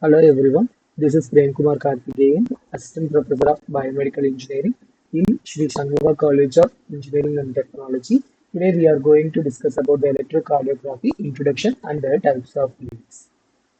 Hello everyone, this is Prem Kumar Karthikeyan, Assistant Professor of Biomedical Engineering in Sri Shanmuga College of Engineering and Technology. Today we are going to discuss about the electrocardiography introduction and the types of leads.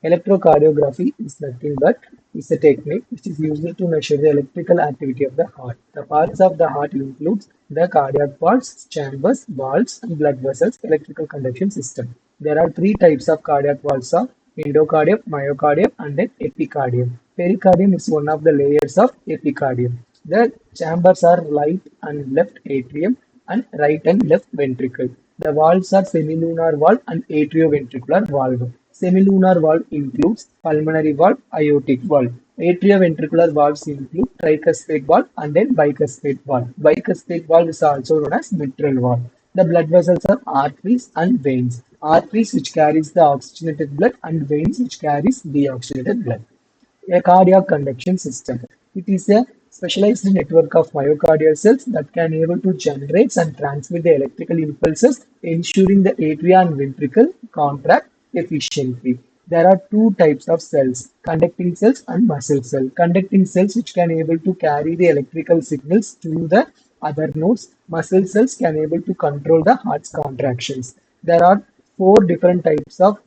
Electrocardiography is nothing but is a technique which is used to measure the electrical activity of the heart. The parts of the heart includes the cardiac parts, chambers, valves, and blood vessels, electrical conduction system. There are three types of cardiac valves of endocardium, myocardium, and then epicardium. Pericardium is one of the layers of epicardium. The chambers are right and left atrium and right and left ventricle. The valves are semilunar valve and atrioventricular valve. Semilunar valve includes pulmonary valve, aortic valve. Atrioventricular valves include tricuspid valve and then bicuspid valve. Bicuspid valve is also known as mitral valve. The blood vessels are arteries and veins. Arteries which carries the oxygenated blood and veins which carries deoxygenated blood. A cardiac conduction system. It is a specialized network of myocardial cells that can able to generate and transmit the electrical impulses, ensuring the atria and ventricle contract efficiently. There are two types of cells, conducting cells and muscle cell. Conducting cells which can able to carry the electrical signals to the other nodes. Muscle cells can able to control the heart's contractions. There are four different types of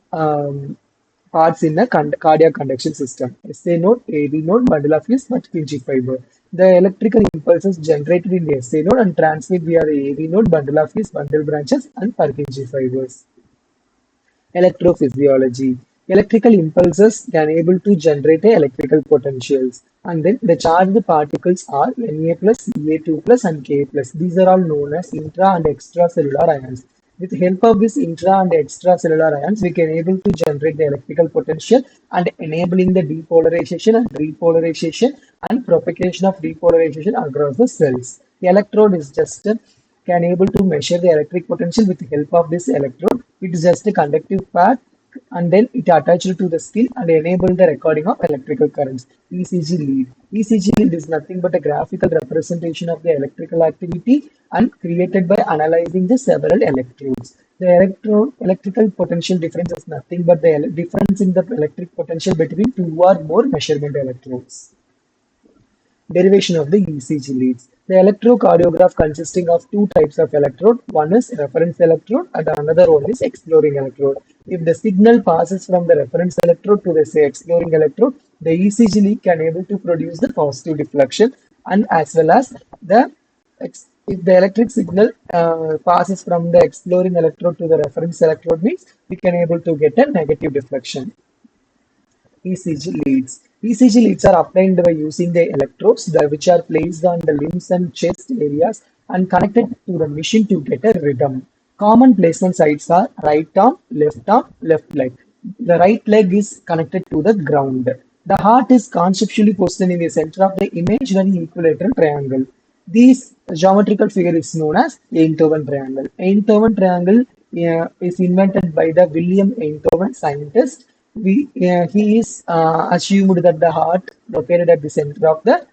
parts in the cardiac conduction system. SA node, AV node, bundle of leads, Purkinje fiber. The electrical impulses generated in the SA node and transmit via the AV node, bundle of leads, bundle branches, and Purkinje fibers. Electrophysiology. Electrical impulses can able to generate electrical potentials. And then the charged particles are Na plus, Na2 plus, and K plus. These are all known as intra and extracellular ions. With the help of this intra and extracellular ions, we can able to generate the electrical potential and enabling the depolarization and repolarization and propagation of depolarization across the cells. The electrode is just can able to measure the electric potential with the help of this electrode. It is just a conductive part and then it attached to the skin and enable the recording of electrical currents. ECG lead. ECG lead is nothing but a graphical representation of the electrical activity and created by analyzing the several electrodes. The electrical potential difference is nothing but the difference in the electric potential between two or more measurement electrodes. Derivation of the ECG leads. The electrocardiograph consisting of two types of electrode. One is reference electrode and another one is exploring electrode. If the signal passes from the reference electrode to the say exploring electrode, the ECG lead can able to produce the positive deflection and as well as the if the electric signal passes from the exploring electrode to the reference electrode means we can able to get a negative deflection. ECG leads. ECG leads are obtained by using the electrodes which are placed on the limbs and chest areas and connected to the machine to get a rhythm. Common placement sites are right arm, left leg. The right leg is connected to the ground. The heart is conceptually positioned in the center of the imaginary equilateral triangle. This geometrical figure is known as Einthoven triangle. Einthoven triangle is invented by the William Einthoven scientist. He is assumed that the heart located at the center of the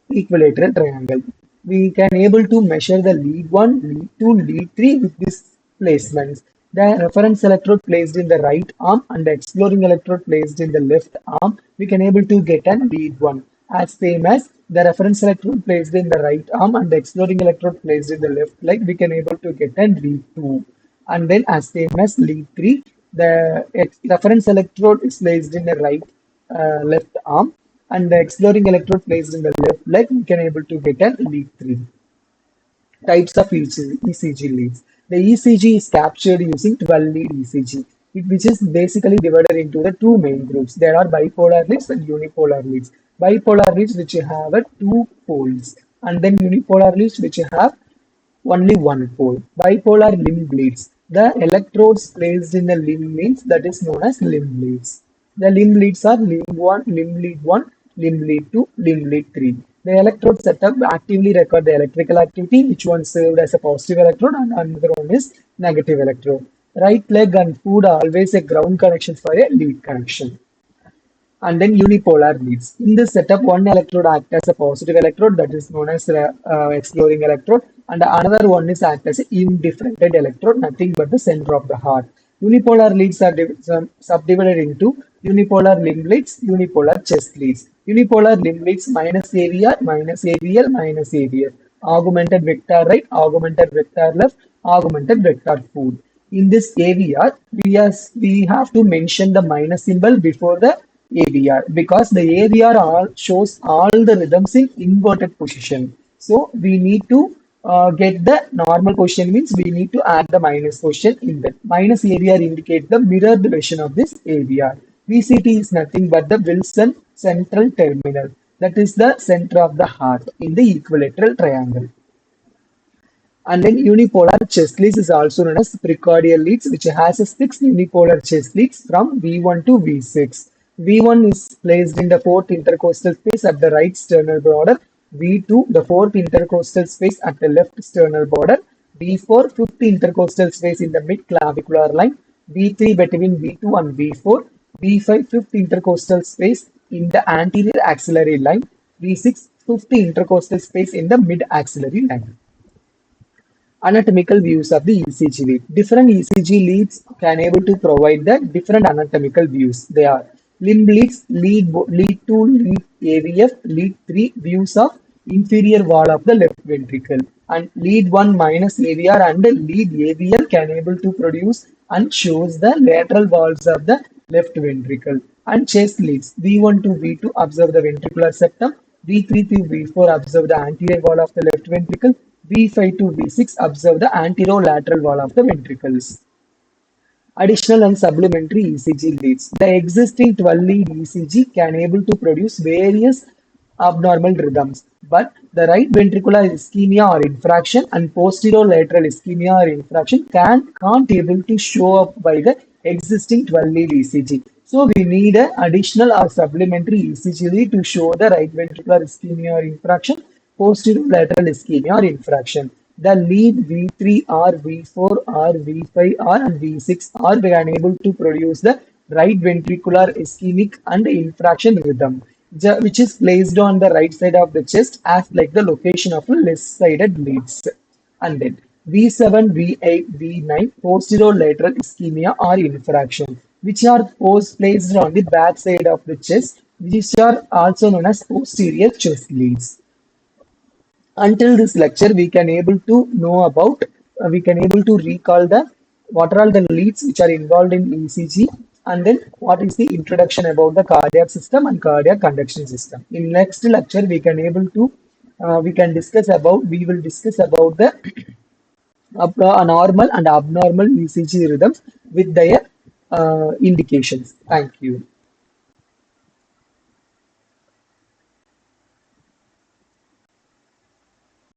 equilateral triangle. We can able to measure the lead 1, lead 2, lead 3 with these placements. The reference electrode placed in the right arm and the exploring electrode placed in the left arm, we can able to get an lead 1 as same as the reference electrode placed in the right arm and the exploring electrode placed in the left leg, we can able to get an lead 2. And then as same as lead 3, the reference electrode is placed in the right left arm and the exploring electrode placed in the left leg, we can able to get a lead 3. Types of ECG leads. The ECG is captured using 12 lead ECG, which is basically divided into the two main groups. There are bipolar leads and unipolar leads. Bipolar leads which have two poles, and then unipolar leads which have only one pole. Bipolar limb bleeds. The electrodes placed in the limb means that is known as limb leads. The limb leads are limb 1, limb lead 1, limb lead 2, limb lead 3. The electrode setup actively record the electrical activity, which one served as a positive electrode and another one is negative electrode. Right leg and foot are always a ground connection for a lead connection and then unipolar leads. In this setup, one electrode acts as a positive electrode that is known as exploring electrode and another one is act as an indifferentiated electrode, nothing but the center of the heart. Unipolar leads are subdivided into unipolar limb leads, unipolar chest leads. Unipolar limb leads minus AVR, minus AVL, minus AVF. Augmented vector right, augmented vector left, augmented vector food. In this AVR, we have to mention the minus symbol before the AVR because the AVR all shows all the rhythms in inverted position. So we need to get the normal question means we need to add the minus question in that. Minus AVR indicates the mirrored version of this AVR. VCT is nothing but the Wilson central terminal. That is the center of the heart in the equilateral triangle. And then unipolar chest leads is also known as precordial leads, which has a six unipolar chest leads from V1 to V6. V1 is placed in the fourth intercostal space at the right sternal border. V2, the fourth intercostal space at the left sternal border. V4, fifth intercostal space in the mid-clavicular line. V3 between V2 and V4. V5, fifth intercostal space in the anterior axillary line. V6, fifth intercostal space in the mid-axillary line. Anatomical views of the ECG lead. Different ECG leads can able to provide the different anatomical views. They are limb leads, lead 2, lead AVF, lead 3 views of inferior wall of the left ventricle, and lead 1 minus AVR and lead AVL can able to produce and shows the lateral walls of the left ventricle. And chest leads V1 to V2 observe the ventricular septum, V3 to V4 observe the anterior wall of the left ventricle, V5 to V6 observe the anterolateral wall of the ventricles. Additional and supplementary ECG leads. The existing 12-lead ECG can able to produce various abnormal rhythms, but the right ventricular ischemia or infraction and posterolateral ischemia or infraction can't able to show up by the existing 12-lead ECG. So we need an additional or supplementary ECG lead to show the right ventricular ischemia or infraction, posterolateral ischemia or infraction. The lead V3 or V4 or V5 or and V6 are unable to produce the right ventricular ischemic and infraction rhythm, which is placed on the right side of the chest as like the location of a left-sided leads. And then V7, V8, V9 posterolateral ischemia or infraction, which are placed on the back side of the chest, which are also known as posterior chest leads. Until this lecture we can able to know about we can able to recall the what are all the leads which are involved in ECG, and then what is the introduction about the cardiac system and cardiac conduction system. In next lecture we can able to we will discuss about the normal and abnormal ECG rhythms with their indications. Thank you.